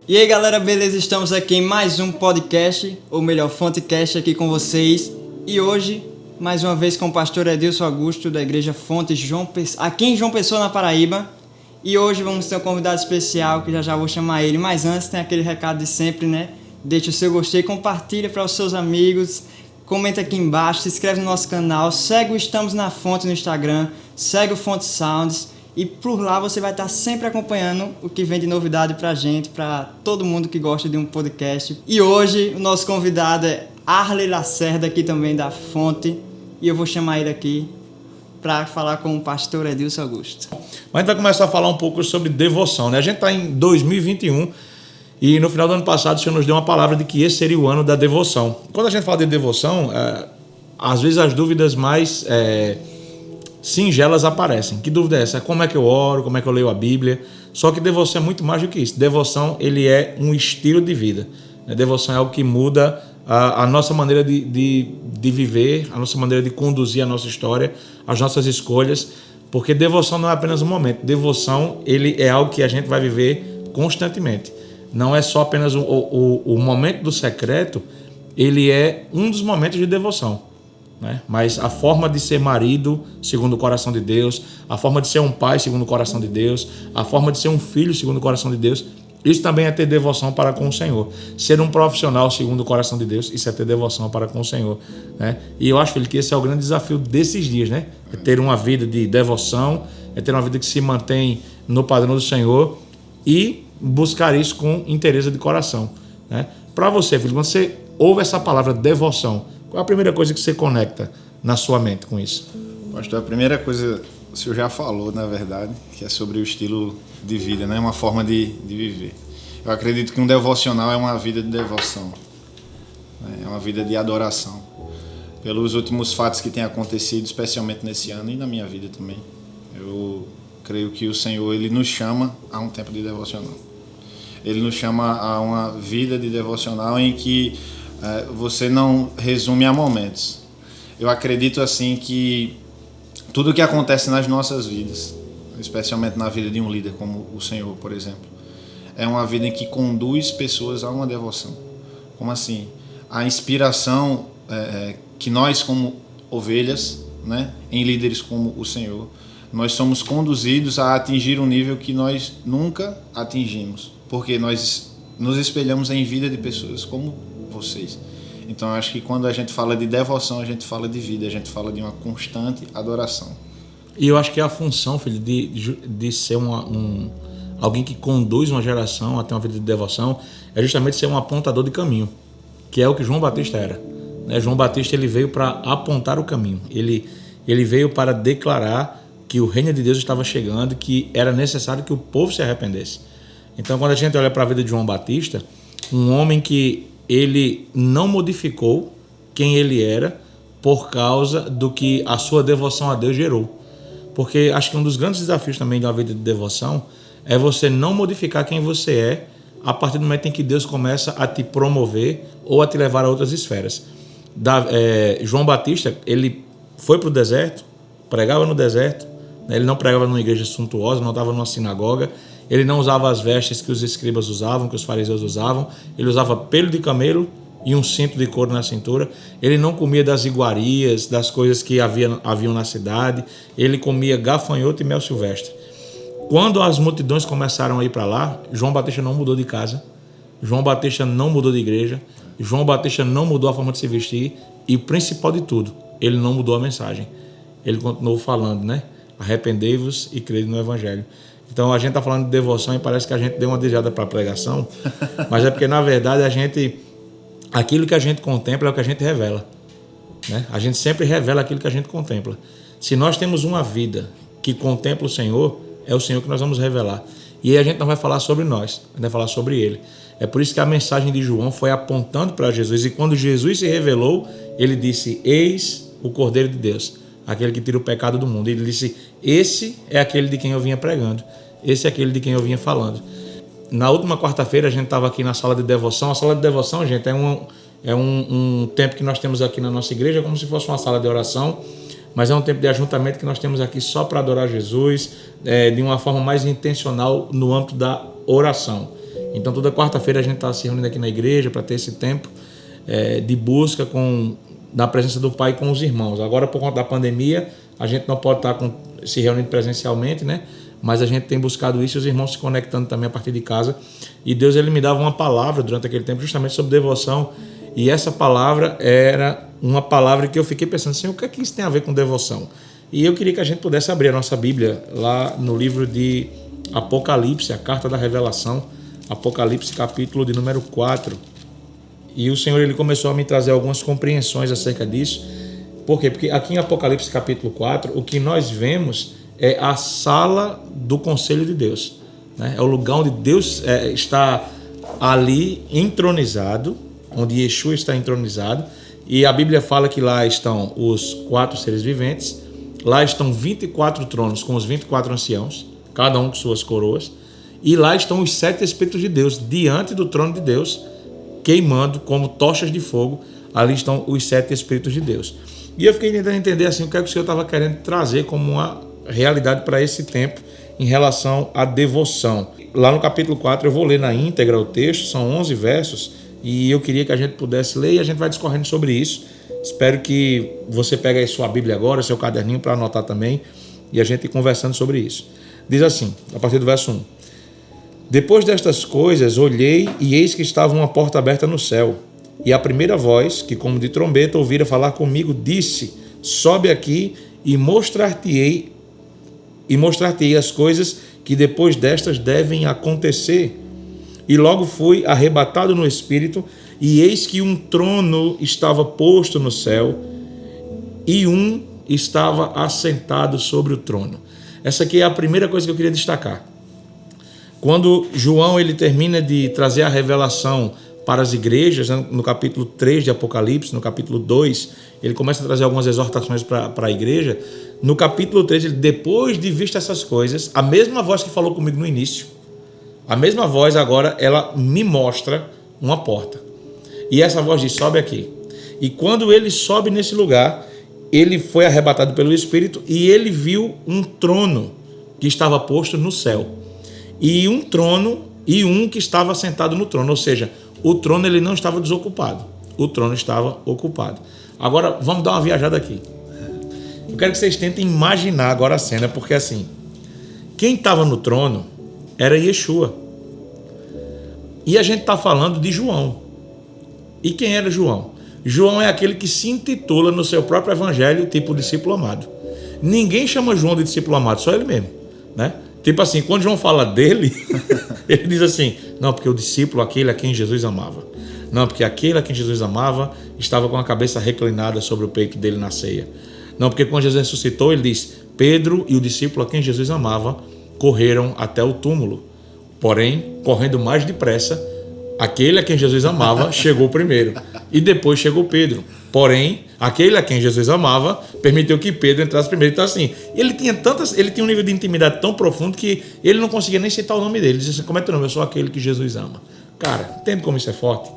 E aí galera, beleza? Estamos aqui em mais um podcast, ou melhor, Fontecast aqui com vocês. E hoje, mais uma vez com o pastor Edilson Augusto da igreja Fonte aqui em João Pessoa, na Paraíba. E hoje vamos ter um convidado especial que já vou chamar ele. Mas antes tem aquele recado de sempre, né? Deixa o seu gostei, compartilha para os seus amigos, comenta aqui embaixo, se inscreve no nosso canal, segue o Estamos na Fonte no Instagram, segue o Fonte Sounds. E por lá você vai estar sempre acompanhando o que vem de novidade pra gente, pra todo mundo que gosta de um podcast. E hoje o nosso convidado é Arley Lacerda, aqui também da Fonte. E eu vou chamar ele aqui para falar com o pastor Edilson Augusto. Mas a gente vai começar a falar um pouco sobre devoção, né? A gente está em 2021 e no final do ano passado o Senhor nos deu uma palavra de que esse seria o ano da devoção. Quando a gente fala de devoção, às vezes as dúvidas mais singelas aparecem. Que dúvida é essa? Como é que eu oro? Como é que eu leio a Bíblia? Só que devoção é muito mais do que isso. Devoção, ele é um estilo de vida. Devoção é algo que muda a nossa maneira de viver, a nossa maneira de conduzir a nossa história, as nossas escolhas, porque devoção não é apenas um momento. Devoção, ele é algo que a gente vai viver constantemente. Não é só apenas o momento do secreto, ele é um dos momentos de devoção. Né? Mas a forma de ser marido segundo o coração de Deus, a forma de ser um pai segundo o coração de Deus, a forma de ser um filho segundo o coração de Deus, isso também é ter devoção para com o Senhor. Ser um profissional segundo o coração de Deus, isso é ter devoção para com o Senhor. Né? E eu acho, filho, que esse é o grande desafio desses dias, né? É ter uma vida de devoção, é ter uma vida que se mantém no padrão do Senhor e buscar isso com interesse de coração. Né? Para você, filho, quando você ouve essa palavra devoção, qual é a primeira coisa que você conecta na sua mente com isso? Pastor, a primeira coisa, o senhor já falou, na verdade, que é sobre o estilo de vida, né? Uma forma de viver. Eu acredito que um devocional é uma vida de devoção, né? É uma vida de adoração. Pelos últimos fatos que têm acontecido, especialmente nesse ano e na minha vida também, eu creio que o Senhor, ele nos chama a um tempo de devocional. Ele nos chama a uma vida de devocional em que você não resume a momentos. Eu acredito assim que tudo que acontece nas nossas vidas, especialmente na vida de um líder como o Senhor, por exemplo, é uma vida em que conduz pessoas a uma devoção. Como assim? A inspiração que nós, como ovelhas, né, em líderes como o Senhor, nós somos conduzidos a atingir um nível que nós nunca atingimos, porque nós nos espelhamos em vida de pessoas como vocês. Então eu acho que quando a gente fala de devoção, a gente fala de vida, a gente fala de uma constante adoração. E eu acho que a função, filho, de ser alguém que conduz uma geração até uma vida de devoção é justamente ser um apontador de caminho, que é o que João Batista era. Né? João Batista, ele veio para apontar o caminho, ele veio para declarar que o reino de Deus estava chegando, que era necessário que o povo se arrependesse. Então quando a gente olha para a vida de João Batista, um homem que ele não modificou quem ele era por causa do que a sua devoção a Deus gerou. Porque acho que um dos grandes desafios também da vida de devoção é você não modificar quem você é a partir do momento em que Deus começa a te promover ou a te levar a outras esferas. João Batista, ele foi para o deserto, pregava no deserto, né? Ele não pregava numa igreja suntuosa, não estava numa sinagoga. Ele não usava as vestes que os escribas usavam, que os fariseus usavam. Ele usava pelo de camelo e um cinto de couro na cintura. Ele não comia das iguarias, das coisas que haviam na cidade. Ele comia gafanhoto e mel silvestre. Quando as multidões começaram a ir para lá, João Batista não mudou de casa. João Batista não mudou de igreja. João Batista não mudou a forma de se vestir. E o principal de tudo, ele não mudou a mensagem. Ele continuou falando, né? Arrependei-vos e crede no Evangelho. Então a gente está falando de devoção e parece que a gente deu uma desviada para a pregação, mas é porque na verdade aquilo que a gente contempla é o que a gente revela. Né? A gente sempre revela aquilo que a gente contempla. Se nós temos uma vida que contempla o Senhor, é o Senhor que nós vamos revelar. E aí a gente não vai falar sobre nós, a gente vai falar sobre Ele. É por isso que a mensagem de João foi apontando para Jesus, e quando Jesus se revelou, ele disse: eis o Cordeiro de Deus, aquele que tira o pecado do mundo. Ele disse: esse é aquele de quem eu vinha pregando, esse é aquele de quem eu vinha falando. Na última quarta-feira a gente estava aqui na sala de devoção. A sala de devoção, gente, é um tempo que nós temos aqui na nossa igreja, como se fosse uma sala de oração, mas é um tempo de ajuntamento que nós temos aqui só para adorar Jesus, de uma forma mais intencional no âmbito da oração. Então toda quarta-feira a gente está se reunindo aqui na igreja para ter esse tempo de busca na presença do Pai com os irmãos. Agora, por conta da pandemia, a gente não pode estar se reunindo presencialmente, né? Mas a gente tem buscado isso e os irmãos se conectando também a partir de casa. E Deus, ele me dava uma palavra durante aquele tempo justamente sobre devoção. E essa palavra era uma palavra que eu fiquei pensando assim, o que é que isso tem a ver com devoção? E eu queria que a gente pudesse abrir a nossa Bíblia lá no livro de Apocalipse, a Carta da Revelação, Apocalipse capítulo de número 4. E o Senhor, ele começou a me trazer algumas compreensões acerca disso. Por quê? Porque aqui em Apocalipse capítulo 4, o que nós vemos é a sala do conselho de Deus, né? É o lugar onde Deus está ali entronizado, onde Yeshua está entronizado. E a Bíblia fala que lá estão os 4 seres viventes, lá estão 24 tronos com os 24 anciãos, cada um com suas coroas, e lá estão os 7 Espíritos de Deus, diante do trono de Deus, queimando como tochas de fogo. Ali estão os 7 Espíritos de Deus. E eu fiquei tentando entender assim, o que é que o Senhor estava querendo trazer como uma realidade para esse tempo em relação à devoção. Lá no capítulo 4, eu vou ler na íntegra o texto, são 11 versos, e eu queria que a gente pudesse ler e a gente vai discorrendo sobre isso. Espero que você pegue aí sua Bíblia agora, seu caderninho para anotar também, e a gente ir conversando sobre isso. Diz assim, a partir do verso 1. Depois destas coisas, olhei e eis que estava uma porta aberta no céu. E a primeira voz, que como de trombeta ouvira falar comigo, disse, sobe aqui e mostrar-te-ei as coisas que depois destas devem acontecer. E logo fui arrebatado no Espírito, e eis que um trono estava posto no céu, e um estava assentado sobre o trono. Essa aqui é a primeira coisa que eu queria destacar. Quando João ele termina de trazer a revelação para as igrejas, no capítulo 3 de Apocalipse, no capítulo 2, ele começa a trazer algumas exortações para a igreja. No capítulo 3, ele, depois de visto essas coisas, a mesma voz que falou comigo no início, a mesma voz agora, ela me mostra uma porta. E essa voz diz, sobe aqui. E quando ele sobe nesse lugar, ele foi arrebatado pelo Espírito e ele viu um trono que estava posto no céu. E um trono e um que estava sentado no trono, ou seja, o trono ele não estava desocupado, o trono estava ocupado. Agora vamos dar uma viajada aqui. Eu quero que vocês tentem imaginar agora a cena, porque assim, quem estava no trono era Yeshua. E a gente está falando de João. E quem era João? João é aquele que se intitula no seu próprio evangelho tipo discípulo amado. Ninguém chama João de discípulo amado, só ele mesmo, né? Tipo assim, quando João fala dele, ele diz assim, não, porque o discípulo, aquele a quem Jesus amava. Não, porque aquele a quem Jesus amava estava com a cabeça reclinada sobre o peito dele na ceia. Não, porque quando Jesus ressuscitou, ele diz, Pedro e o discípulo a quem Jesus amava correram até o túmulo. Porém, correndo mais depressa, aquele a quem Jesus amava chegou primeiro. E depois chegou Pedro. Porém, aquele a quem Jesus amava permitiu que Pedro entrasse primeiro. Então, assim, ele tinha um nível de intimidade tão profundo que ele não conseguia nem citar o nome dele. Ele disse assim, como é teu nome? Eu sou aquele que Jesus ama. Cara, entende como isso é forte?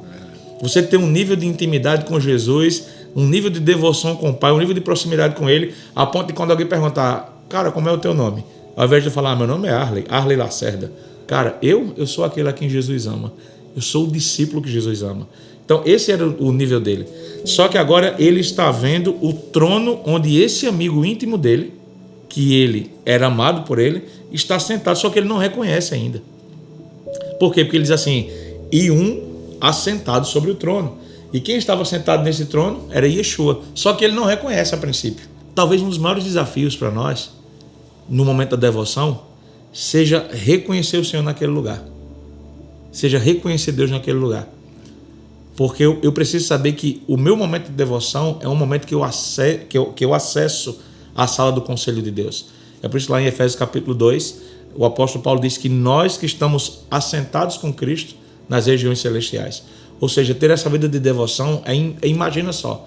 Você tem um nível de intimidade com Jesus, um nível de devoção com o Pai, um nível de proximidade com Ele, a ponto de quando alguém perguntar, cara, como é o teu nome? Ao invés de falar, meu nome é Arley Lacerda. Cara, eu sou aquele a quem Jesus ama. Eu sou o discípulo que Jesus ama. Então, esse era o nível dele. Só que agora ele está vendo o trono onde esse amigo íntimo dele, que ele era amado por ele, está sentado, só que ele não reconhece ainda. Por quê? Porque ele diz assim, e um assentado sobre o trono. E quem estava sentado nesse trono era Yeshua. Só que ele não reconhece a princípio. Talvez um dos maiores desafios para nós, no momento da devoção, seja reconhecer o Senhor naquele lugar. Seja reconhecer Deus naquele lugar. Porque eu preciso saber que o meu momento de devoção é um momento que eu acesso à sala do conselho de Deus. É por isso lá em Efésios capítulo 2, o apóstolo Paulo diz que nós que estamos assentados com Cristo nas regiões celestiais. Ou seja, ter essa vida de devoção imagina só,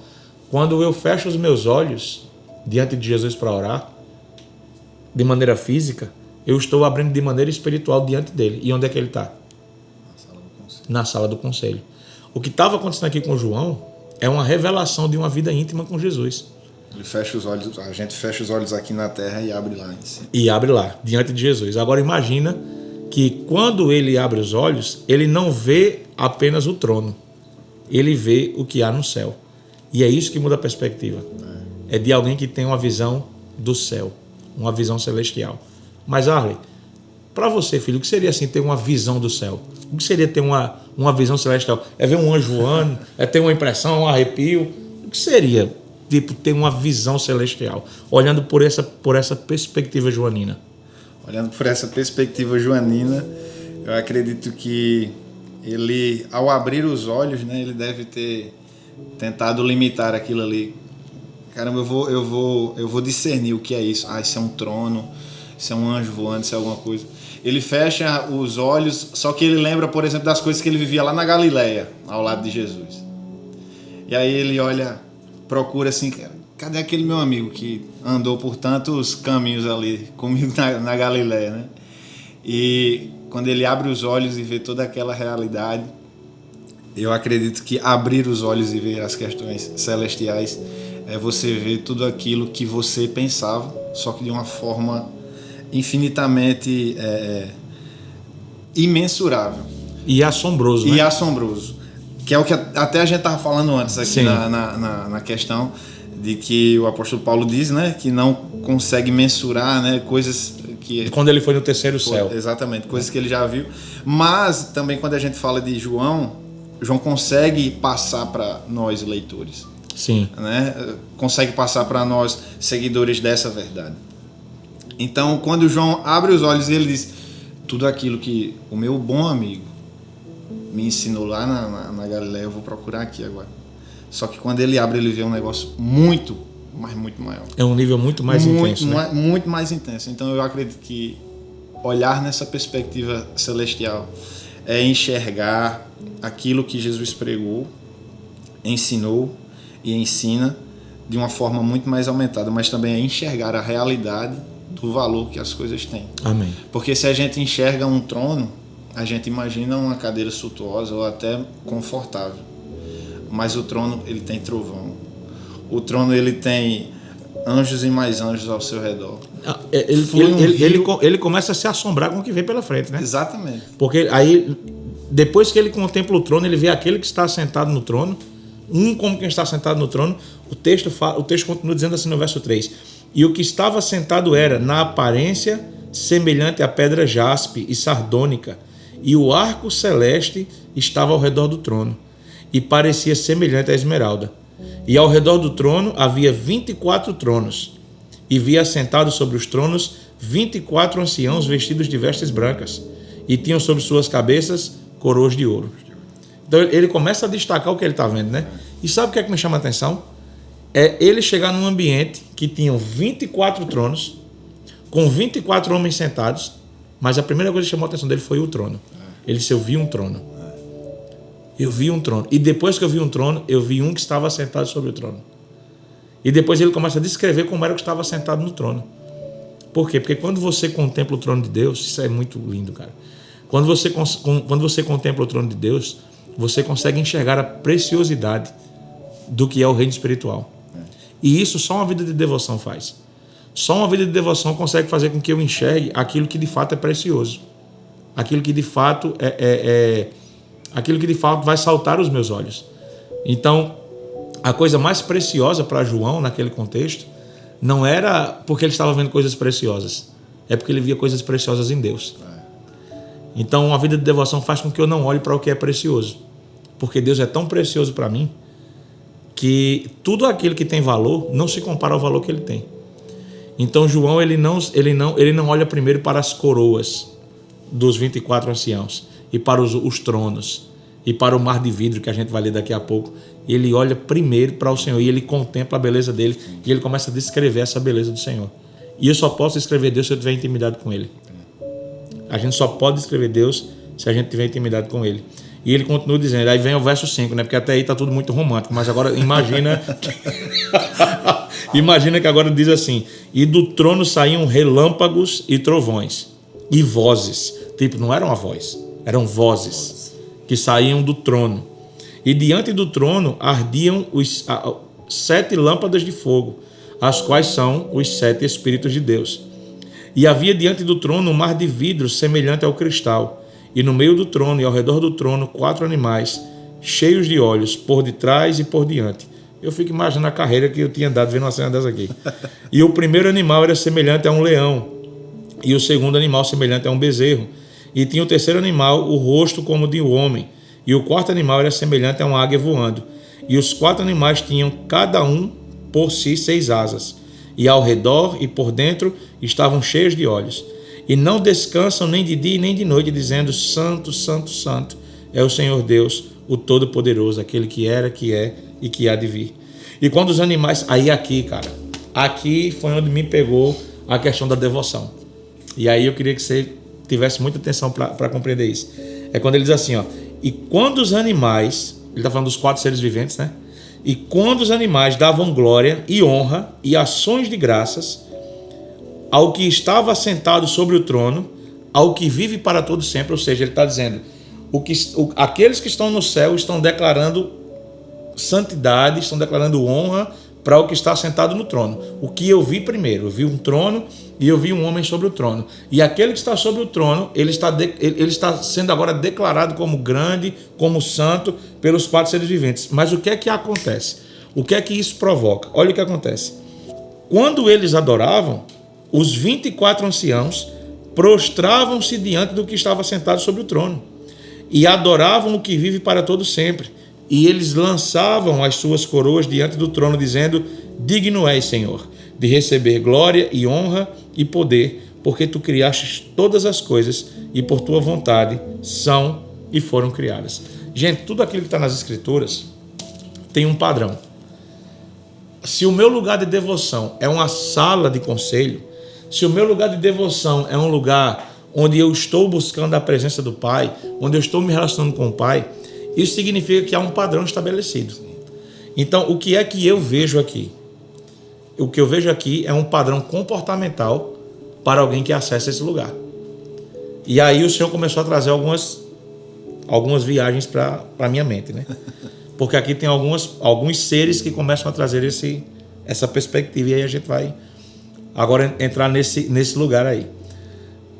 quando eu fecho os meus olhos diante de Jesus para orar, de maneira física, eu estou abrindo de maneira espiritual diante dele. E onde é que ele está? Na sala do conselho. O que estava acontecendo aqui com João é uma revelação de uma vida íntima com Jesus. Ele fecha os olhos, a gente fecha os olhos aqui na terra e abre lá em cima. E abre lá, diante de Jesus. Agora imagina que quando ele abre os olhos, ele não vê apenas o trono, ele vê o que há no céu. E é isso que muda a perspectiva. É de alguém que tem uma visão do céu, uma visão celestial. Mas, Arley, para você, filho, o que seria assim ter uma visão do céu? O que seria ter uma visão celestial? É ver um anjo voando? É ter uma impressão, um arrepio? O que seria, tipo, ter uma visão celestial? Olhando por essa perspectiva joanina. Olhando por essa perspectiva joanina, eu acredito que ele, ao abrir os olhos, né, ele deve ter tentado limitar aquilo ali. Caramba, eu vou discernir o que é isso. Isso é um trono, isso é um anjo voando, isso é alguma coisa. Ele fecha os olhos, só que ele lembra, por exemplo, das coisas que ele vivia lá na Galileia, ao lado de Jesus. E aí ele olha, procura assim, cadê aquele meu amigo que andou por tantos caminhos ali comigo na Galileia, né? E quando ele abre os olhos e vê toda aquela realidade, eu acredito que abrir os olhos e ver as questões celestiais é você ver tudo aquilo que você pensava, só que de uma forma infinitamente imensurável. E assombroso, né? E assombroso. Que é o que até a gente estava falando antes aqui na questão de que o apóstolo Paulo diz, né, que não consegue mensurar, né, coisas que... Quando ele foi no terceiro céu. Exatamente, coisas que ele já viu. Mas também quando a gente fala de João consegue passar para nós leitores. Sim. Né? Consegue passar para nós seguidores dessa verdade. Então, quando João abre os olhos, ele diz: tudo aquilo que o meu bom amigo me ensinou lá na Galileia, eu vou procurar aqui agora. Só que quando ele abre, ele vê um negócio muito, mas muito maior. É um nível muito mais intenso, né? Muito mais intenso. Então, eu acredito que olhar nessa perspectiva celestial é enxergar aquilo que Jesus pregou, ensinou e ensina de uma forma muito mais aumentada, mas também é enxergar a realidade do valor que as coisas têm. Amém. Porque se a gente enxerga um trono, a gente imagina uma cadeira suntuosa ou até confortável. Mas o trono, ele tem trovão. O trono, ele tem anjos e mais anjos ao seu redor. Ele começa a se assombrar com o que vem pela frente, né? Exatamente. Porque aí, depois que ele contempla o trono, ele vê aquele que está sentado no trono, como quem está sentado no trono. O texto continua dizendo assim no verso 3: e o que estava sentado era, na aparência, semelhante à pedra jaspe e sardônica, e o arco celeste estava ao redor do trono, e parecia semelhante à esmeralda. E ao redor do trono havia 24 tronos, e via assentados sobre os tronos 24 anciãos vestidos de vestes brancas, e tinham sobre suas cabeças coroas de ouro. Então ele começa a destacar o que ele está vendo, né? E sabe o que é que me chama a atenção? É ele chegar num ambiente que tinham 24 tronos, com 24 homens sentados, mas a primeira coisa que chamou a atenção dele foi o trono. Ele disse: eu vi um trono. Eu vi um trono. E depois que eu vi um trono, eu vi um que estava sentado sobre o trono. E depois ele começa a descrever como era o que estava sentado no trono. Por quê? Porque quando você contempla o trono de Deus, isso é muito lindo, cara. Quando você contempla o trono de Deus, você consegue enxergar a preciosidade do que é o reino espiritual. E isso só uma vida de devoção faz. Só uma vida de devoção consegue fazer com que eu enxergue aquilo que de fato é precioso. Aquilo que de fato aquilo que de fato vai saltar os meus olhos. Então, a coisa mais preciosa para João naquele contexto não era porque ele estava vendo coisas preciosas, é porque ele via coisas preciosas em Deus. Então, uma vida de devoção faz com que eu não olhe para o que é precioso, porque Deus é tão precioso para mim que tudo aquilo que tem valor não se compara ao valor que ele tem. Então, João ele não olha primeiro para as coroas dos 24 anciãos e para os tronos e para o mar de vidro que a gente vai ler daqui a pouco. Ele olha primeiro para o Senhor e ele contempla a beleza dele e ele começa a descrever essa beleza do Senhor. E eu só posso descrever Deus se eu tiver intimidade com ele. A gente só pode descrever Deus se a gente tiver intimidade com ele. E ele continua dizendo, aí vem o verso 5, né? Porque até aí está tudo muito romântico, mas agora imagina imagina que agora diz assim: e do trono saíam relâmpagos e trovões e vozes. Tipo, não era uma voz, eram vozes que saíam do trono. E diante do trono ardiam os 7 lâmpadas de fogo, as quais são os 7 Espíritos de Deus. E havia diante do trono um mar de vidro semelhante ao cristal, e no meio do trono e ao redor do trono 4 animais, cheios de olhos, por detrás e por diante. Eu fico imaginando a carreira que eu tinha dado vendo uma cena dessa aqui. E o primeiro animal era semelhante a um leão, e o segundo animal semelhante a um bezerro. E tinha o terceiro animal o rosto como de um homem, e o quarto animal era semelhante a uma águia voando. E os 4 animais tinham cada um por si 6 asas, e ao redor e por dentro estavam cheios de olhos. E não descansam nem de dia nem de noite, dizendo: Santo, Santo, Santo é o Senhor Deus, o Todo-Poderoso, aquele que era, que é e que há de vir. E quando os animais... Aí aqui, cara, aqui foi onde me pegou a questão da devoção. E aí eu queria que você tivesse muita atenção para compreender isso. É quando ele diz assim, ó: e quando os animais... Ele está falando dos 4 seres viventes, né? E quando os animais davam glória e honra e ações de graças ao que estava sentado sobre o trono, ao que vive para todo sempre. Ou seja, ele está dizendo, aqueles que estão no céu estão declarando santidade, estão declarando honra para o que está sentado no trono. O que eu vi primeiro? Eu vi um trono e eu vi um homem sobre o trono. E aquele que está sobre o trono, ele está sendo agora declarado como grande, como santo, pelos 4 seres viventes. Mas o que é que acontece? O que é que isso provoca? Olha o que acontece. Quando eles adoravam, os 24 anciãos prostravam-se diante do que estava sentado sobre o trono e adoravam o que vive para todo sempre. E eles lançavam as suas coroas diante do trono, dizendo: digno és, Senhor, de receber glória e honra e poder, porque tu criaste todas as coisas e por tua vontade são e foram criadas. Gente, tudo aquilo que está nas Escrituras tem um padrão. Se o meu lugar de devoção é uma sala de conselho, se o meu lugar de devoção é um lugar onde eu estou buscando a presença do Pai, onde eu estou me relacionando com o Pai, isso significa que há um padrão estabelecido. Então, o que é que eu vejo aqui? O que eu vejo aqui é um padrão comportamental para alguém que acessa esse lugar. E aí o Senhor começou a trazer algumas viagens para a minha mente, né? Porque aqui tem alguns seres que começam a trazer essa perspectiva, e aí a gente vai agora entrar nesse lugar aí.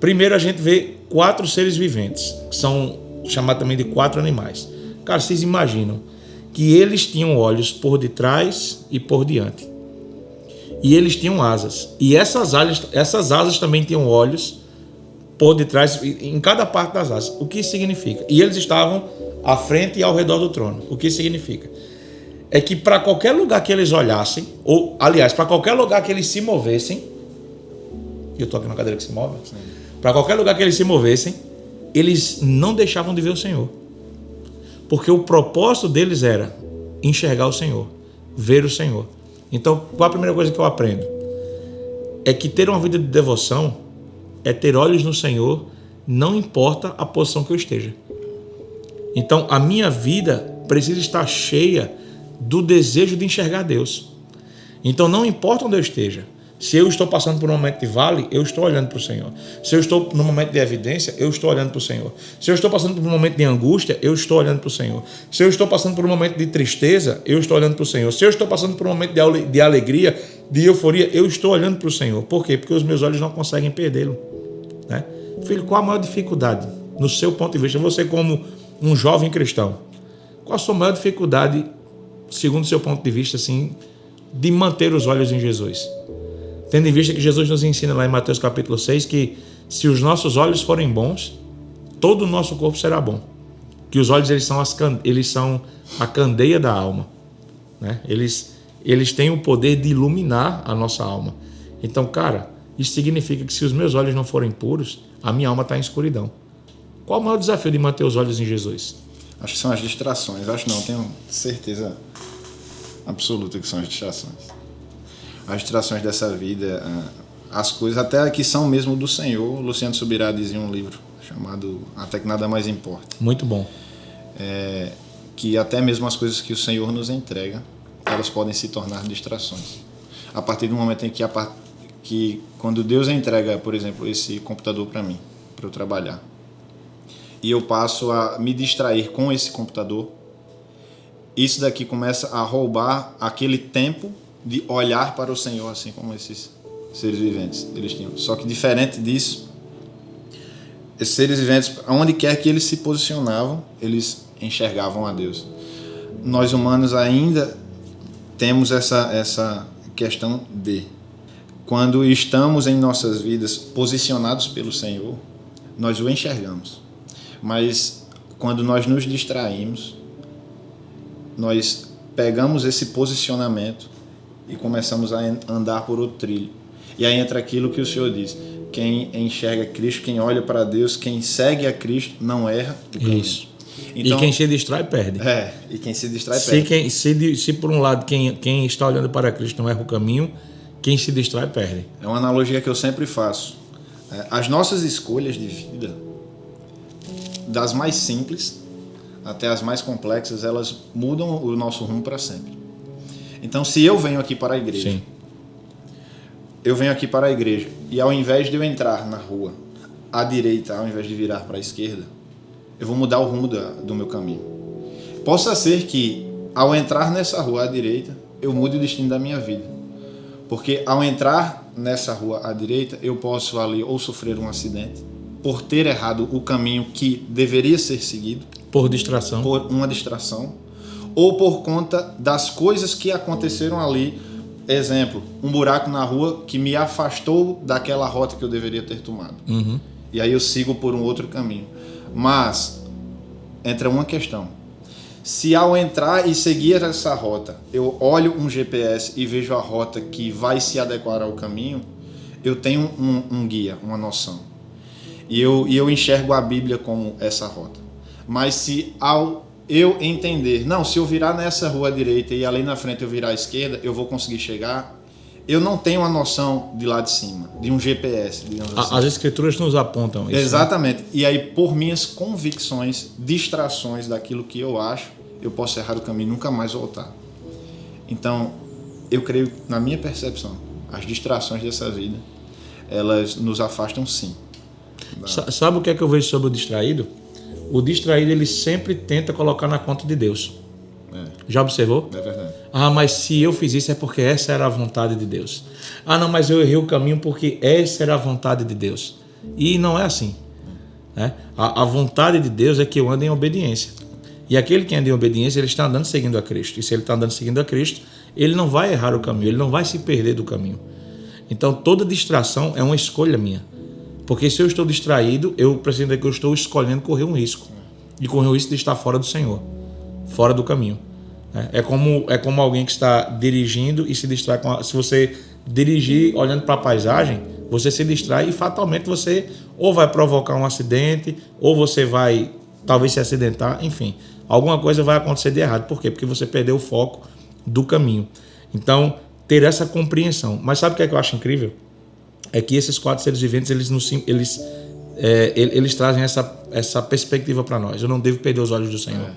Primeiro a gente vê 4 seres viventes, que são chamados também de 4 animais. Cara, vocês imaginam que eles tinham olhos por detrás e por diante. E eles tinham asas. E essas asas também tinham olhos por detrás, em cada parte das asas. O que isso significa? E eles estavam à frente e ao redor do trono. O que isso significa? É que para qualquer lugar que eles olhassem, ou, aliás, para qualquer lugar que eles se movessem, eu estou aqui na cadeira que se move, para qualquer lugar que eles se movessem, eles não deixavam de ver o Senhor. Porque o propósito deles era enxergar o Senhor, ver o Senhor. Então, qual a primeira coisa que eu aprendo? É que ter uma vida de devoção é ter olhos no Senhor, não importa a posição que eu esteja. Então, a minha vida precisa estar cheia do desejo de enxergar Deus. Então, não importa onde eu esteja. Se eu estou passando por um momento de vale, eu estou olhando para o Senhor. Se eu estou num momento de evidência, eu estou olhando para o Senhor. Se eu estou passando por um momento de angústia, eu estou olhando para o Senhor. Se eu estou passando por um momento de tristeza, eu estou olhando para o Senhor. Se eu estou passando por um momento de alegria, de euforia, eu estou olhando para o Senhor. Por quê? Porque os meus olhos não conseguem perdê-lo, né? Filho, qual a maior dificuldade, no seu ponto de vista, você como um jovem cristão, qual a sua maior dificuldade, segundo o seu ponto de vista, assim, de manter os olhos em Jesus? Tendo em vista que Jesus nos ensina lá em Mateus capítulo 6 que se os nossos olhos forem bons, todo o nosso corpo será bom. Que os olhos eles são a candeia da alma, né? Eles têm o poder de iluminar a nossa alma. Então, cara, isso significa que se os meus olhos não forem puros, a minha alma está em escuridão. Qual o maior desafio de manter os olhos em Jesus? Acho que são as distrações. Acho não, tenho certeza absoluta que são as distrações. As distrações dessa vida, as coisas até que são mesmo do Senhor. Luciano Subirá dizia um livro chamado Até que Nada Mais Importa. Muito bom. Que até mesmo as coisas que o Senhor nos entrega, elas podem se tornar distrações. A partir do momento em que quando Deus entrega, por exemplo, esse computador para mim, para eu trabalhar, e eu passo a me distrair com esse computador, isso daqui começa a roubar aquele tempo de olhar para o Senhor, assim como esses seres viventes eles tinham. Só que diferente disso, esses seres viventes, aonde quer que eles se posicionavam, eles enxergavam a Deus. Nós humanos ainda temos essa questão de, quando estamos em nossas vidas posicionados pelo Senhor, nós o enxergamos. Mas quando nós nos distraímos, nós pegamos esse posicionamento e começamos a andar por outro trilho. E aí entra aquilo que o Senhor diz: quem enxerga Cristo, quem olha para Deus, quem segue a Cristo, não erra o caminho. Isso. Então, e quem se distrai, perde. E quem se distrai, perde. Se por um lado quem está olhando para Cristo não erra o caminho, quem se distrai, perde. É uma analogia que eu sempre faço. As nossas escolhas de vida, das mais simples até as mais complexas, elas mudam o nosso rumo para sempre. Então, se eu venho aqui para a igreja, Sim. eu venho aqui para a igreja e ao invés de eu entrar na rua à direita, ao invés de virar para a esquerda, eu vou mudar o rumo do meu caminho. Possa ser que ao entrar nessa rua à direita, eu mude o destino da minha vida. Porque ao entrar nessa rua à direita, eu posso ali ou sofrer um acidente, por ter errado o caminho que deveria ser seguido, Por distração. por uma distração, ou por conta das coisas que aconteceram ali. Exemplo, um buraco na rua que me afastou daquela rota que eu deveria ter tomado. Uhum. E aí eu sigo por um outro caminho. Mas entra uma questão: se ao entrar e seguir essa rota, eu olho um GPS e vejo a rota que vai se adequar ao caminho, eu tenho um guia, uma noção. E eu enxergo a Bíblia como essa rota. Mas se ao eu entender, não, se eu virar nessa rua à direita e ali na frente eu virar à esquerda, eu vou conseguir chegar, eu não tenho a noção de lá de cima, de um GPS, digamos assim. As escrituras nos apontam isso. Exatamente. Né? E aí, por minhas convicções, distrações daquilo que eu acho, eu posso errar o caminho e nunca mais voltar. Então, eu creio, na minha percepção, as distrações dessa vida, elas nos afastam sim. Sabe o que é que eu vejo sobre o distraído? O distraído, ele sempre tenta colocar na conta de Deus. Já observou? É verdade. Ah, mas se eu fiz isso é porque essa era a vontade de Deus. Ah, não, mas eu errei o caminho porque essa era a vontade de Deus. E não é assim. Né? A vontade de Deus é que eu ande em obediência. E aquele que anda em obediência, ele está andando seguindo a Cristo. E se ele está andando seguindo a Cristo, ele não vai errar o caminho, ele não vai se perder do caminho. Então, toda distração é uma escolha minha. Porque se eu estou distraído, eu preciso dizer que eu estou escolhendo correr um risco. E correr o risco de estar fora do Senhor, fora do caminho. É como alguém que está dirigindo e se distrai. Se você dirigir olhando para a paisagem, você se distrai e fatalmente você ou vai provocar um acidente, ou você vai talvez se acidentar, enfim. Alguma coisa vai acontecer de errado. Por quê? Porque você perdeu o foco do caminho. Então, ter essa compreensão. Mas sabe o que é que eu acho incrível? É que esses 4 seres viventes, eles trazem essa perspectiva para nós. Eu não devo perder os olhos do Senhor.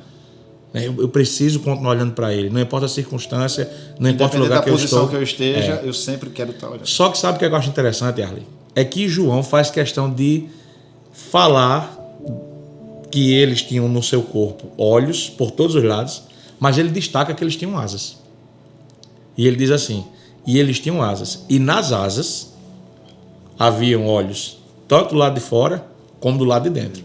Eu preciso continuar olhando para Ele. Não importa a circunstância, não importa o lugar que eu estou. Independente da posição que eu esteja, eu sempre quero estar olhando. Só que sabe o que eu acho interessante, Arley? É que João faz questão de falar que eles tinham no seu corpo olhos por todos os lados, mas ele destaca que eles tinham asas. E ele diz assim: e eles tinham asas. E nas asas haviam olhos tanto do lado de fora como do lado de dentro.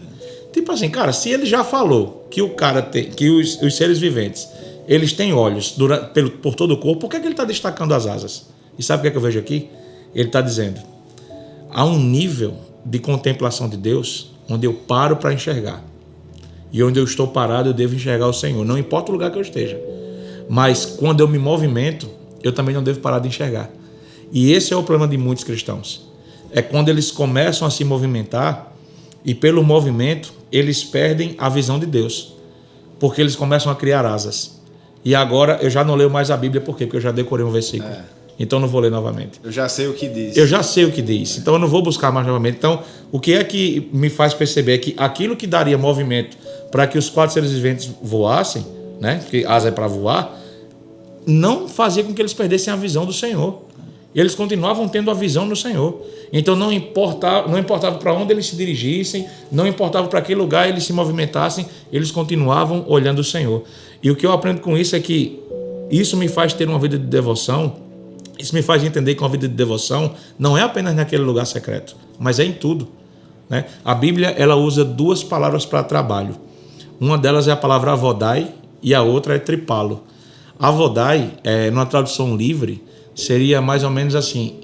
Tipo assim, cara, se ele já falou que o cara tem, que os seres viventes, eles têm olhos por todo o corpo, por que ele está destacando as asas? E sabe o que eu vejo aqui? Ele está dizendo: há um nível de contemplação de Deus onde eu paro para enxergar. E onde eu estou parado, eu devo enxergar o Senhor. Não importa o lugar que eu esteja. Mas quando eu me movimento, eu também não devo parar de enxergar. E esse é o problema de muitos cristãos. É quando eles começam a se movimentar e pelo movimento eles perdem a visão de Deus. Porque eles começam a criar asas. E agora eu já não leio mais a Bíblia. Por quê? Porque eu já decorei um versículo. Então eu não vou ler novamente. Eu já sei o que diz. Eu já sei o que diz. Então eu não vou buscar mais novamente. Então o que é que me faz perceber é que aquilo que daria movimento para que os 4 seres viventes voassem, né? Porque asa é para voar, não fazia com que eles perdessem a visão do Senhor. Eles continuavam tendo a visão do Senhor. Então não importava para onde eles se dirigissem, não importava para que lugar eles se movimentassem, eles continuavam olhando o Senhor. E o que eu aprendo com isso é que isso me faz ter uma vida de devoção Isso me faz entender que uma vida de devoção não é apenas naquele lugar secreto, mas é em tudo, né? A Bíblia, ela usa 2 palavras para trabalho. Uma delas é a palavra avodai e a outra é tripalo. Avodai, numa tradução livre, seria mais ou menos assim,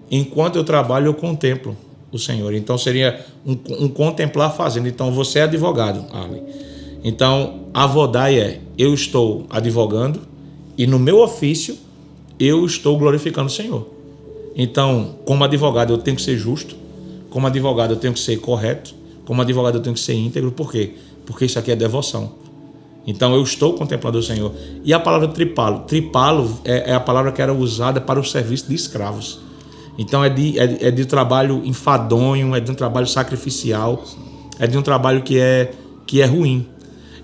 enquanto eu trabalho, eu contemplo o Senhor. Então seria um contemplar fazendo. Então você é advogado, Arlen. Então, avodai eu estou advogando e no meu ofício eu estou glorificando o Senhor. Então, como advogado eu tenho que ser justo, como advogado eu tenho que ser correto, como advogado eu tenho que ser íntegro. Por quê? Porque isso aqui é devoção. Então eu estou contemplando o Senhor. E a palavra tripalo é a palavra que era usada para o serviço de escravos. Então é de trabalho enfadonho, é de um trabalho sacrificial, é de um trabalho que é ruim.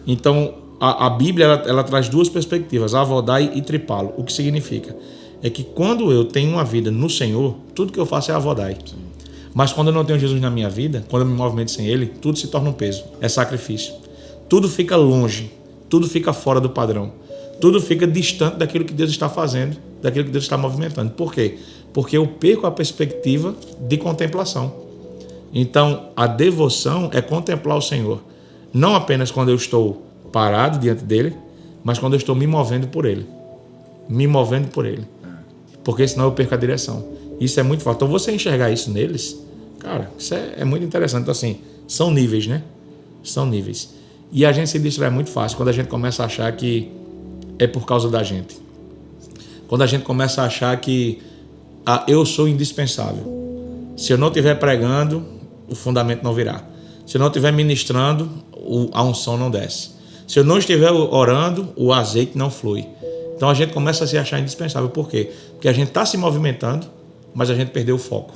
Então a Bíblia ela traz 2 perspectivas, avodai e tripalo. O que significa? É que quando eu tenho uma vida no Senhor, tudo que eu faço é avodai. Sim. Mas quando eu não tenho Jesus na minha vida, quando eu me movimento sem Ele, tudo se torna um peso, é sacrifício. Tudo fica longe, tudo fica fora do padrão. Tudo fica distante daquilo que Deus está fazendo, daquilo que Deus está movimentando. Por quê? Porque eu perco a perspectiva de contemplação. Então, a devoção é contemplar o Senhor. Não apenas quando eu estou parado diante dEle, mas quando eu estou me movendo por Ele. Me movendo por Ele. Porque senão eu perco a direção. Isso é muito forte. Então, você enxergar isso neles, cara, isso é muito interessante. Então, assim, são níveis, né? São níveis. E a gente se distrai muito fácil quando a gente começa a achar que é por causa da gente. Quando a gente começa a achar que eu sou indispensável. Se eu não estiver pregando, o fundamento não virá. Se eu não estiver ministrando, a unção não desce. Se eu não estiver orando, o azeite não flui. Então a gente começa a se achar indispensável. Por quê? Porque a gente está se movimentando, mas a gente perdeu o foco.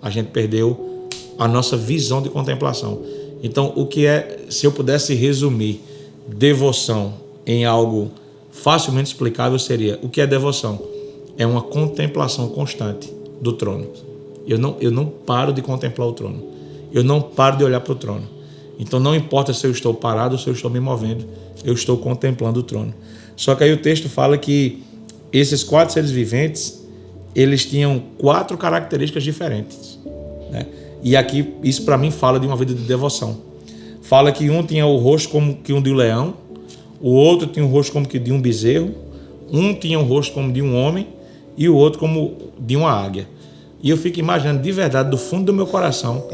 A gente perdeu a nossa visão de contemplação. Então, se eu pudesse resumir devoção em algo facilmente explicável, seria: o que é devoção? É uma contemplação constante do trono. Eu não paro de contemplar o trono. Eu não paro de olhar para o trono. Então, não importa se eu estou parado ou se eu estou me movendo, eu estou contemplando o trono. Só que aí o texto fala que esses 4 seres viventes, eles tinham 4 características diferentes, né? E aqui, isso para mim fala de uma vida de devoção. Fala que um tinha o rosto como que um de um leão, o outro tinha o rosto como que de um bezerro, um tinha o rosto como de um homem e o outro como de uma águia. E eu fico imaginando, de verdade, do fundo do meu coração,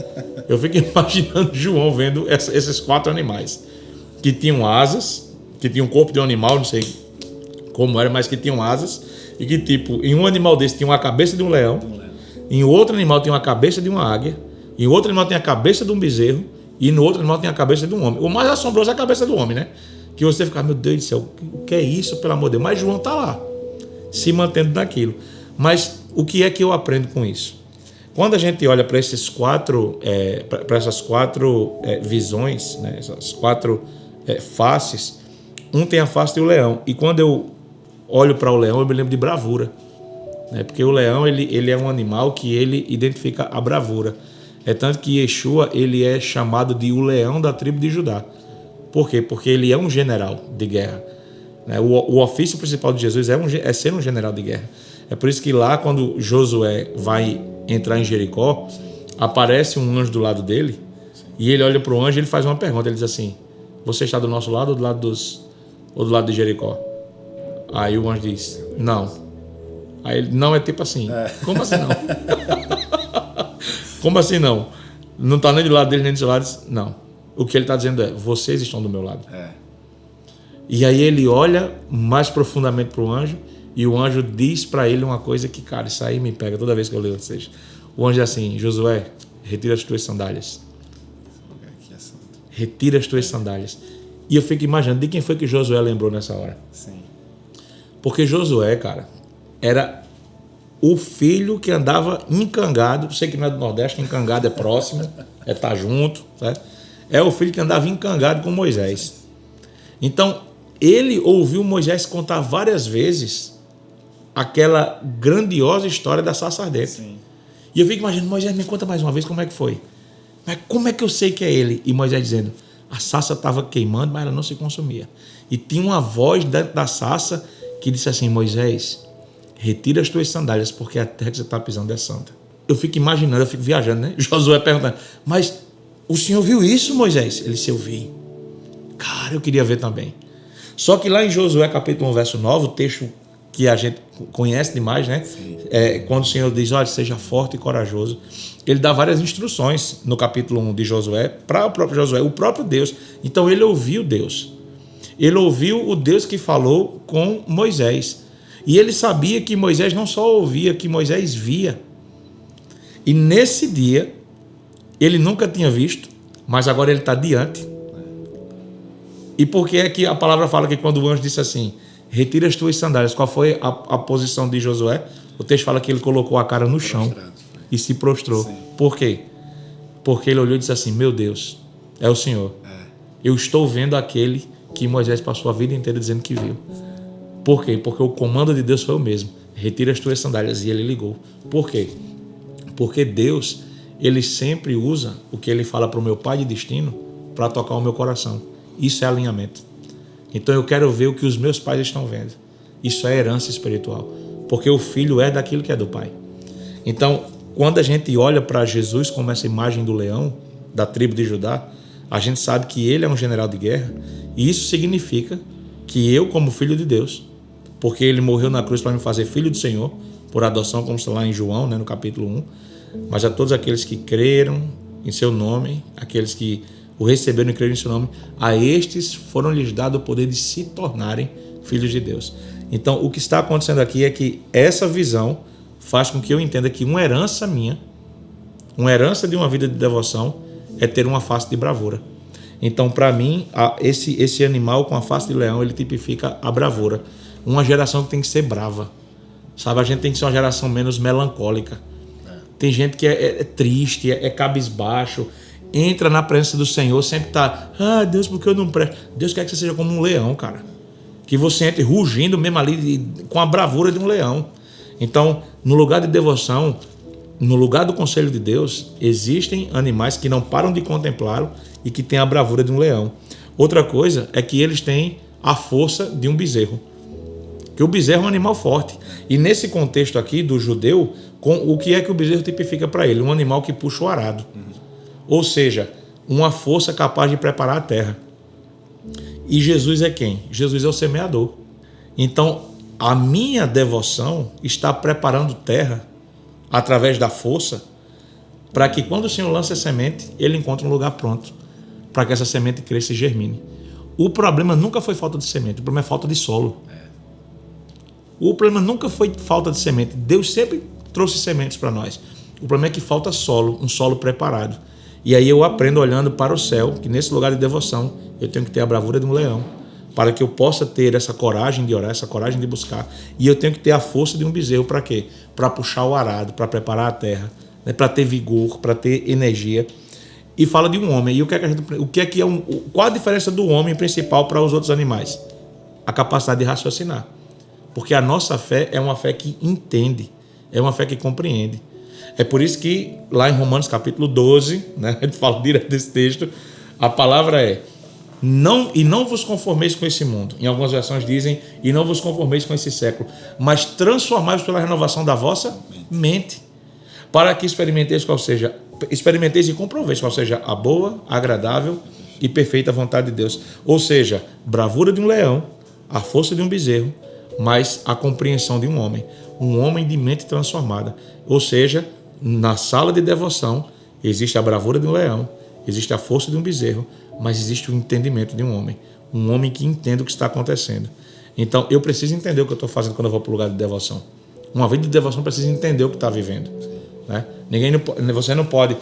eu fico imaginando João vendo esses 4 animais, que tinham asas, que tinham um corpo de um animal, não sei como era, mas que tinham asas, e que tipo, em um animal desse tinha uma cabeça de um leão, em outro animal tinha uma cabeça de uma águia, em outro animal tinha a cabeça de um bezerro, e no outro animal tinha a cabeça de um homem. O mais assombroso é a cabeça do homem, né? Que você fica, meu Deus do céu, o que é isso, pelo amor de Deus? Mas João está lá, se mantendo naquilo. Mas o que é que eu aprendo com isso? Quando a gente olha para essas 4 visões, né, essas 4 faces, um tem a face do leão. E quando eu olho para o leão, eu me lembro de bravura, né? Porque o leão ele é um animal que ele identifica a bravura. É tanto que Yeshua ele é chamado de o leão da tribo de Judá. Por quê? Porque ele é um general de guerra. O ofício principal de Jesus é ser um general de guerra. É por isso que lá, quando Josué vai entrar em Jericó, aparece um anjo do lado dele, e ele olha para o anjo e ele faz uma pergunta. Ele diz assim: você está do nosso lado ou do lado de Jericó? Aí o anjo diz: não. Aí ele, não, é tipo assim. Como assim não? Como assim não? Não está nem do lado dele nem do seu lado? Não. O que ele está dizendo é: vocês estão do meu lado. E aí ele olha mais profundamente para o anjo, e o anjo diz para ele uma coisa que, cara, isso aí me pega toda vez que eu leio. O anjo é assim: Josué, retira as tuas sandálias. Retira as tuas sandálias. E eu fico imaginando de quem foi que Josué lembrou nessa hora. Sim. Porque Josué, cara, era o filho que andava encangado. Sei que não é do Nordeste, encangado é próximo, é estar junto, certo? É o filho que andava encangado com Moisés. Então, ele ouviu Moisés contar várias vezes aquela grandiosa história da sarça ardente. Sim. E eu fico imaginando: Moisés, me conta mais uma vez como é que foi. Mas como é que eu sei que é ele? E Moisés dizendo: a sarça estava queimando, mas ela não se consumia. E tinha uma voz dentro da sarça que disse assim: Moisés, retira as tuas sandálias, porque a terra que você está pisando é santa. Eu fico imaginando, eu fico viajando, né? Josué perguntando, mas o senhor viu isso, Moisés? Ele disse, eu vi. Cara, eu queria ver também. Só que lá em Josué capítulo 1, verso 9, o texto que a gente conhece demais, né? Quando o Senhor diz, olha, seja forte e corajoso, ele dá várias instruções no capítulo 1 de Josué, para o próprio Josué, o próprio Deus. Então ele ouviu Deus. Ele ouviu o Deus que falou com Moisés. E ele sabia que Moisés não só ouvia, que Moisés via. E nesse dia, ele nunca tinha visto, mas agora ele está diante. E por que é que a palavra fala que quando o anjo disse assim, retira as tuas sandálias, qual foi a posição de Josué? O texto fala que ele colocou a cara no chão e se prostrou. Sim. Por quê? Porque ele olhou e disse assim, meu Deus, é o Senhor. Eu estou vendo aquele que Moisés passou a vida inteira dizendo que viu. Por quê? Porque o comando de Deus foi o mesmo. Retira as tuas sandálias. E ele ligou. Por quê? Porque Deus, ele sempre usa o que ele fala para o meu pai de destino para tocar o meu coração. Isso é alinhamento. Então eu quero ver o que os meus pais estão vendo. Isso é herança espiritual. Porque o filho é daquilo que é do pai. Então, quando a gente olha para Jesus como essa imagem do leão, da tribo de Judá, a gente sabe que ele é um general de guerra. E isso significa que eu, como filho de Deus, porque ele morreu na cruz para me fazer filho do Senhor, por adoção, como está lá em João, né, no capítulo 1, mas a todos aqueles que creram em seu nome, aqueles que o receberam e creram em seu nome, a estes foram-lhes dado o poder de se tornarem filhos de Deus. Então, o que está acontecendo aqui é que essa visão faz com que eu entenda que uma herança minha, uma herança de uma vida de devoção, é ter uma face de bravura. Então, para mim, esse animal com a face de leão, ele tipifica a bravura. Uma geração que tem que ser brava. Sabe, a gente tem que ser uma geração menos melancólica. Tem gente que é triste, é cabisbaixo, entra na presença do Senhor, sempre está, Deus, por que eu não presto? Deus quer que você seja como um leão, cara. Que você entre rugindo mesmo ali, com a bravura de um leão. Então, no lugar de devoção, no lugar do conselho de Deus, existem animais que não param de contemplá-lo e que têm a bravura de um leão. Outra coisa é que eles têm a força de um bezerro. Que o bezerro é um animal forte. E nesse contexto aqui do judeu, o que é que o bezerro tipifica para ele? Um animal que puxa o arado. Ou seja, uma força capaz de preparar a terra. E Jesus é quem? Jesus é o semeador. Então, a minha devoção está preparando terra através da força para que quando o Senhor lança a semente, ele encontre um lugar pronto para que essa semente cresça e germine. O problema nunca foi falta de semente, o problema é falta de solo. O problema nunca foi falta de semente. Deus sempre trouxe sementes para nós. O problema é que falta solo, um solo preparado. E aí eu aprendo olhando para o céu, que nesse lugar de devoção eu tenho que ter a bravura de um leão, para que eu possa ter essa coragem de orar, essa coragem de buscar. E eu tenho que ter a força de um bezerro para quê? Para puxar o arado, para preparar a terra, né? Para ter vigor, para ter energia. E fala de um homem. E qual a diferença do homem principal para os outros animais? A capacidade de raciocinar. Porque a nossa fé é uma fé que entende, é uma fé que compreende. É por isso que lá em Romanos capítulo 12, né, a gente fala direto desse texto, a palavra é não vos conformeis com esse mundo. Em algumas versões dizem, e não vos conformeis com esse século, mas transformai-vos pela renovação da vossa mente, para que experimenteis e comproveis qual seja a boa, agradável e perfeita vontade de Deus. Ou seja, bravura de um leão, a força de um bezerro, mas a compreensão de um homem de mente transformada. Ou seja, na sala de devoção existe a bravura de um leão, existe a força de um bezerro, mas existe o entendimento de um homem que entende o que está acontecendo. Então eu preciso entender o que eu estou fazendo quando eu vou para o lugar de devoção. Uma vida de devoção precisa entender o que está vivendo, né? Você não pode,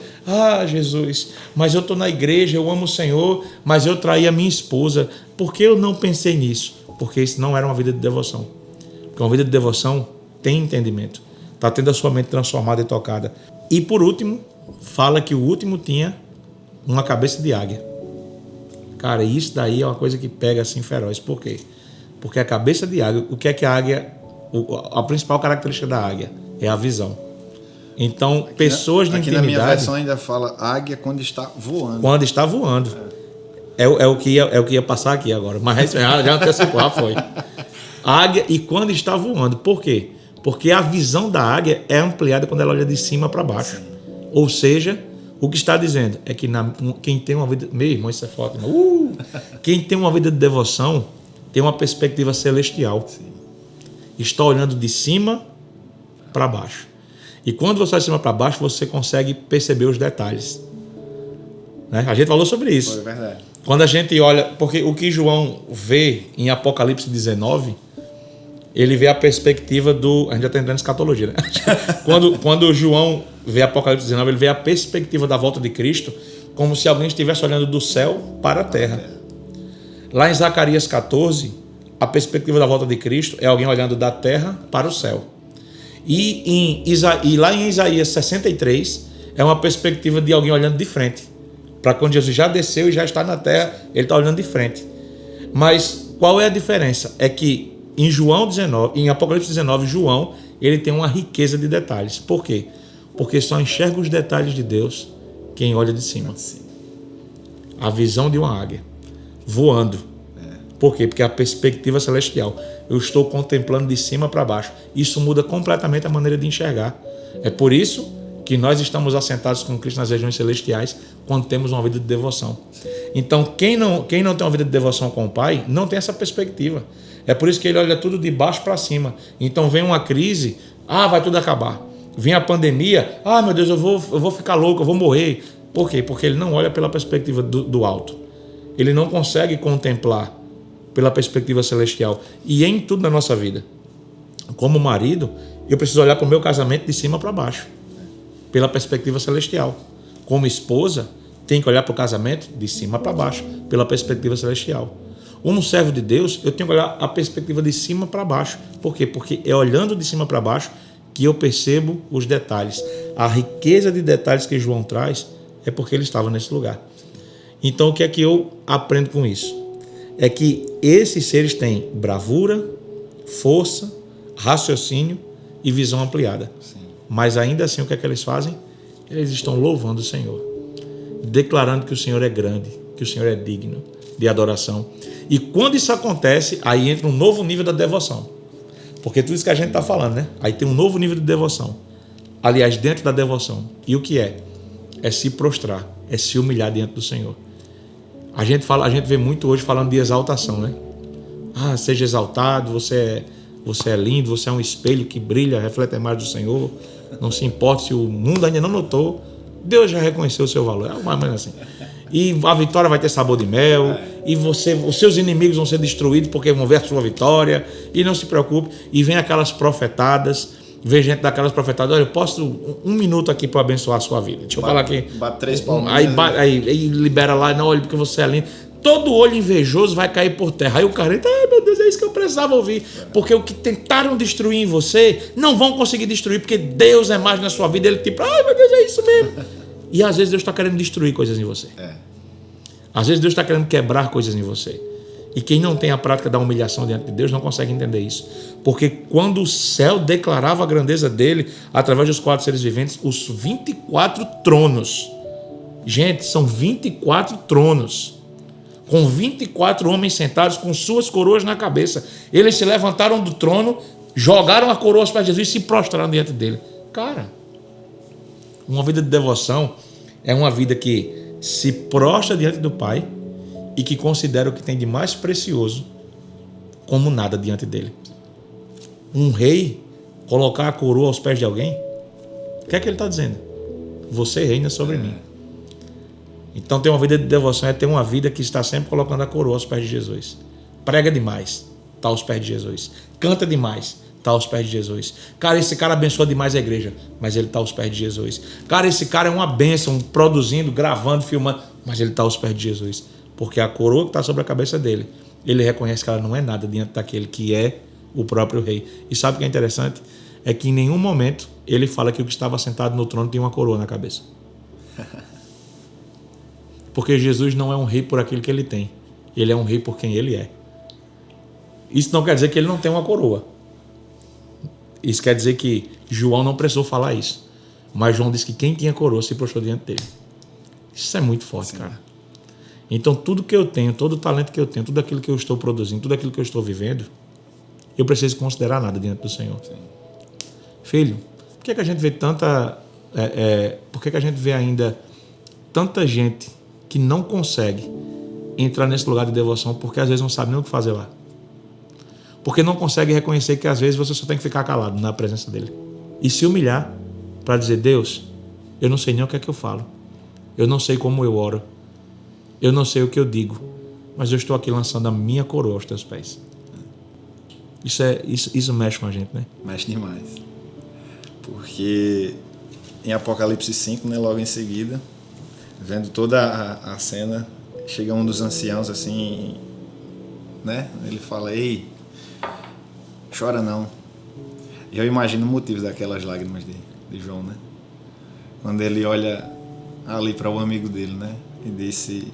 Jesus, mas eu estou na igreja, eu amo o Senhor, mas eu traí a minha esposa, por que eu não pensei nisso? Porque isso não era uma vida de devoção. Porque uma vida de devoção tem entendimento. Está tendo a sua mente transformada e tocada. E por último, fala que o último tinha uma cabeça de águia. Cara, isso daí é uma coisa que pega assim feroz. Por quê? Porque a cabeça de águia, o que é que a águia... A principal característica da águia é a visão. Então, pessoas de intimidade... Aqui na minha versão ainda fala águia quando está voando. Quando está voando. É o que ia passar aqui agora, mas já antecipou, já foi. Águia e quando está voando. Por quê? Porque a visão da águia é ampliada quando ela olha de cima para baixo. Sim. Ou seja, o que está dizendo é que quem tem uma vida... Meu irmão, isso é forte, irmão. Quem tem uma vida de devoção tem uma perspectiva celestial. Sim. Está olhando de cima para baixo. E quando você olha de cima para baixo, você consegue perceber os detalhes. Né? A gente falou sobre isso. Foi verdade. Quando a gente olha... Porque o que João vê em Apocalipse 19... ele vê a perspectiva do... A gente já está entrando em escatologia, né? Quando João vê Apocalipse 19, ele vê a perspectiva da volta de Cristo como se alguém estivesse olhando do céu para a terra. Lá em Zacarias 14, a perspectiva da volta de Cristo é alguém olhando da terra para o céu. E lá em Isaías 63, é uma perspectiva de alguém olhando de frente. Para quando Jesus já desceu e já está na terra, ele está olhando de frente. Mas qual é a diferença? É que em Apocalipse 19, João, ele tem uma riqueza de detalhes. Por quê? Porque só enxerga os detalhes de Deus quem olha de cima. A visão de uma águia voando. Por quê? Porque é a perspectiva celestial. Eu estou contemplando de cima para baixo. Isso muda completamente a maneira de enxergar. É por isso que nós estamos assentados com Cristo nas regiões celestiais quando temos uma vida de devoção. Então, quem não tem uma vida de devoção com o Pai, não tem essa perspectiva. É por isso que ele olha tudo de baixo para cima. Então vem uma crise, vai tudo acabar. Vem a pandemia, meu Deus, eu vou ficar louco, eu vou morrer. Por quê? Porque ele não olha pela perspectiva do alto. Ele não consegue contemplar pela perspectiva celestial. E em tudo na nossa vida. Como marido, eu preciso olhar para o meu casamento de cima para baixo, pela perspectiva celestial. Como esposa, tem que olhar para o casamento de cima para baixo, pela perspectiva celestial. Um servo de Deus, eu tenho que olhar a perspectiva de cima para baixo. Por quê? Porque é olhando de cima para baixo que eu percebo os detalhes. A riqueza de detalhes que João traz é porque ele estava nesse lugar. Então, o que é que eu aprendo com isso? É que esses seres têm bravura, força, raciocínio e visão ampliada. Sim. Mas ainda assim, o que é que eles fazem? Eles estão louvando o Senhor, declarando que o Senhor é grande, que o Senhor é digno de adoração. E quando isso acontece, aí entra um novo nível da devoção. Porque tudo isso que a gente está falando, né? Aí tem um novo nível de devoção. Aliás, dentro da devoção. E o que é? É se prostrar, é se humilhar diante do Senhor. A gente vê muito hoje falando de exaltação, né? Seja exaltado, você é lindo, você é um espelho que brilha, reflete a imagem do Senhor. Não se importa se o mundo ainda não notou, Deus já reconheceu o seu valor. É uma maneira assim. E a vitória vai ter sabor de mel, e os seus inimigos vão ser destruídos porque vão ver a sua vitória, e não se preocupe. E vem aquelas profetadas, vem gente daquelas profetadas, olha, eu posso um minuto aqui para abençoar a sua vida. Deixa eu falar aqui. Bate 3 palmas. Aí libera lá, não, olha, porque você é lindo. Todo olho invejoso vai cair por terra. Aí o cara entra, meu Deus, é isso que eu precisava ouvir. Porque o que tentaram destruir em você, não vão conseguir destruir, porque Deus é mais na sua vida. Ele tipo, meu Deus, é isso mesmo. E às vezes Deus está querendo destruir coisas em você. Às vezes Deus está querendo quebrar coisas em você. E quem não tem a prática da humilhação diante de Deus não consegue entender isso. Porque quando o céu declarava a grandeza dele, através dos 4 seres viventes, os 24 tronos. Gente, são 24 tronos. Com 24 homens sentados com suas coroas na cabeça. Eles se levantaram do trono, jogaram a coroa aos pés de Jesus e se prostraram diante dele. Cara, uma vida de devoção é uma vida que se prostra diante do Pai e que considera o que tem de mais precioso como nada diante dele. Um rei colocar a coroa aos pés de alguém, o que é que ele está dizendo? Você reina sobre mim. Então ter uma vida de devoção é ter uma vida que está sempre colocando a coroa aos pés de Jesus. Prega demais, está aos pés de Jesus. Canta demais, está aos pés de Jesus. Cara, esse cara abençoa demais a igreja, mas ele está aos pés de Jesus. Cara, esse cara é uma bênção, produzindo, gravando, filmando, mas ele está aos pés de Jesus. Porque a coroa que está sobre a cabeça dele, ele reconhece que ela não é nada diante daquele que é o próprio rei. E sabe o que é interessante? É que em nenhum momento ele fala que o que estava sentado no trono tinha uma coroa na cabeça. Porque Jesus não é um rei por aquilo que ele tem. Ele é um rei por quem ele é. Isso não quer dizer que ele não tem uma coroa. Isso quer dizer que João não precisou falar isso. Mas João disse que quem tinha coroa se prostrou diante dele. Isso é muito forte, cara. Então tudo que eu tenho, todo o talento que eu tenho, tudo aquilo que eu estou produzindo, tudo aquilo que eu estou vivendo, eu preciso considerar nada diante do Senhor. Filho, por que a gente vê por que a gente vê ainda tanta gente que não consegue entrar nesse lugar de devoção porque às vezes não sabe nem o que fazer lá? Porque não consegue reconhecer que às vezes você só tem que ficar calado na presença dele e se humilhar para dizer: Deus, eu não sei nem o que é que eu falo, eu não sei como eu oro, eu não sei o que eu digo, mas eu estou aqui lançando a minha coroa aos teus pés. Isso mexe com a gente, né? Mexe demais. Porque em Apocalipse 5, né, logo em seguida, vendo toda a cena, chega um dos anciãos assim, né? Ele fala: ei, chora não. E eu imagino o motivo daquelas lágrimas de João, né? Quando ele olha ali para o amigo dele, né? E disse: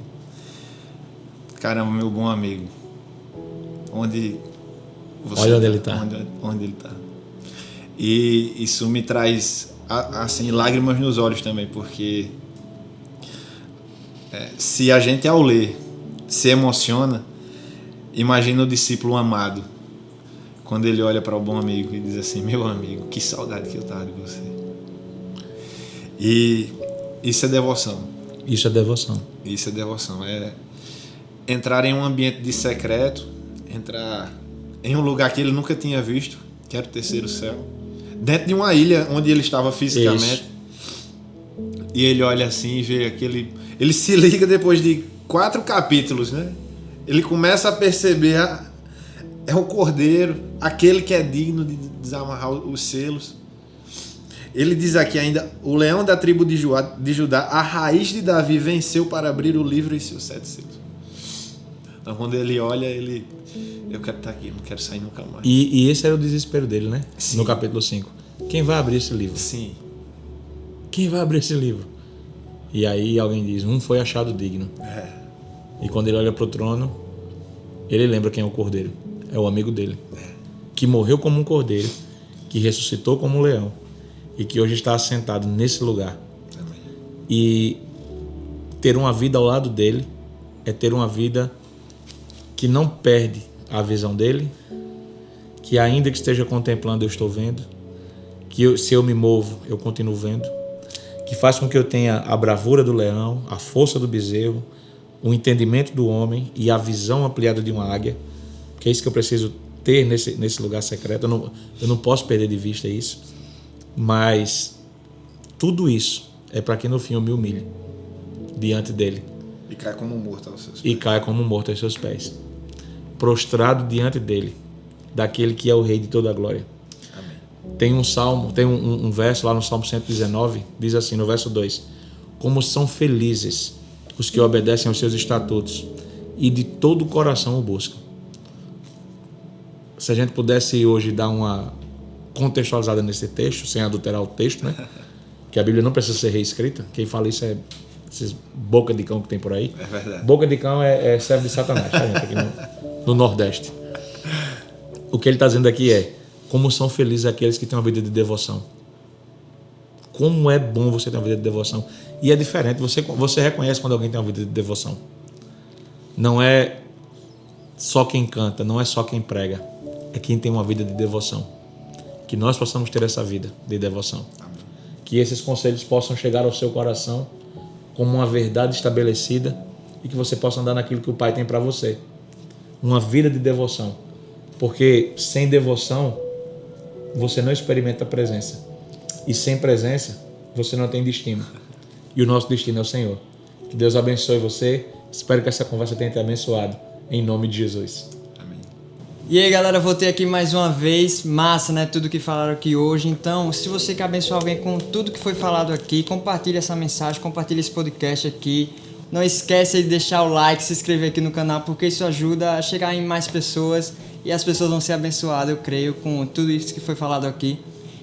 caramba, meu bom amigo, onde você olha onde ele está. Onde ele está. E isso me traz assim lágrimas nos olhos também, porque se a gente ao ler se emociona, imagina o discípulo amado quando ele olha para o bom amigo e diz assim: meu amigo, que saudade que eu tava de você. E isso é devoção. Isso é devoção. Isso é devoção. É entrar em um ambiente de secreto, entrar em um lugar que ele nunca tinha visto, que era o terceiro céu, dentro de uma ilha onde ele estava fisicamente. Isso. E ele olha assim e vê aquele... Ele se liga depois de 4 capítulos, né? Ele começa a perceber: é o Cordeiro, aquele que é digno de desamarrar os selos. Ele diz aqui ainda: o leão da tribo de Judá, a raiz de Davi, venceu para abrir o livro e seus 7 selos. Então quando ele olha, eu quero estar aqui, não quero sair nunca mais. E esse era o desespero dele, né? Sim. No capítulo 5. Quem vai abrir esse livro? Sim. Quem vai abrir esse livro? E aí alguém diz: um foi achado digno. E quando ele olha para o trono, ele lembra quem é o Cordeiro. É o amigo dele. Que morreu como um cordeiro, que ressuscitou como um leão e que hoje está assentado nesse lugar. Amém. E ter uma vida ao lado dele é ter uma vida que não perde a visão dele, que ainda que esteja contemplando, eu estou vendo, que se eu me movo, eu continuo vendo, que faz com que eu tenha a bravura do leão, a força do bezerro, o entendimento do homem e a visão ampliada de uma águia, que é isso que eu preciso ter nesse lugar secreto. Eu não posso perder de vista isso, mas tudo isso é para que no fim eu me humilhe diante dele. E caia como morto aos seus pés. E caia como morto aos seus pés. Prostrado diante dele, daquele que é o Rei de toda a glória. Amém. Tem um verso lá no Salmo 119, diz assim, no verso 2: como são felizes os que obedecem aos seus estatutos e de todo o coração o buscam. Se a gente pudesse hoje dar uma contextualizada nesse texto, sem adulterar o texto, né? Que a Bíblia não precisa ser reescrita. Quem fala isso é esses boca de cão que tem por aí. É verdade. Boca de cão é servo de Satanás, tá, gente? Aqui no Nordeste. O que ele está dizendo aqui é: como são felizes aqueles que têm uma vida de devoção. Como é bom você ter uma vida de devoção. E é diferente, você reconhece quando alguém tem uma vida de devoção. Não é só quem canta, não é só quem prega, é quem tem uma vida de devoção. Que nós possamos ter essa vida de devoção. Amém. Que esses conselhos possam chegar ao seu coração como uma verdade estabelecida e que você possa andar naquilo que o Pai tem para você. Uma vida de devoção. Porque sem devoção você não experimenta a presença. E sem presença você não tem destino. E o nosso destino é o Senhor. Que Deus abençoe você. Espero que essa conversa tenha te abençoado. Em nome de Jesus. Amém. E aí, galera, voltei aqui mais uma vez. Massa, né? Tudo que falaram aqui hoje. Então, se você quer abençoar alguém com tudo que foi falado aqui, compartilhe essa mensagem, compartilhe esse podcast aqui. Não esquece de deixar o like, se inscrever aqui no canal, porque isso ajuda a chegar em mais pessoas e as pessoas vão ser abençoadas, eu creio, com tudo isso que foi falado aqui.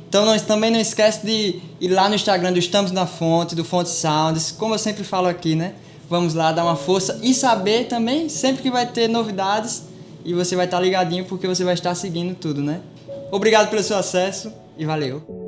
Então, também não esquece de ir lá no Instagram do Estamos na Fonte, do Fonte Sounds, como eu sempre falo aqui, né? Vamos lá dar uma força e saber também, sempre que vai ter novidades, e você vai estar ligadinho porque você vai estar seguindo tudo, né? Obrigado pelo seu acesso e valeu!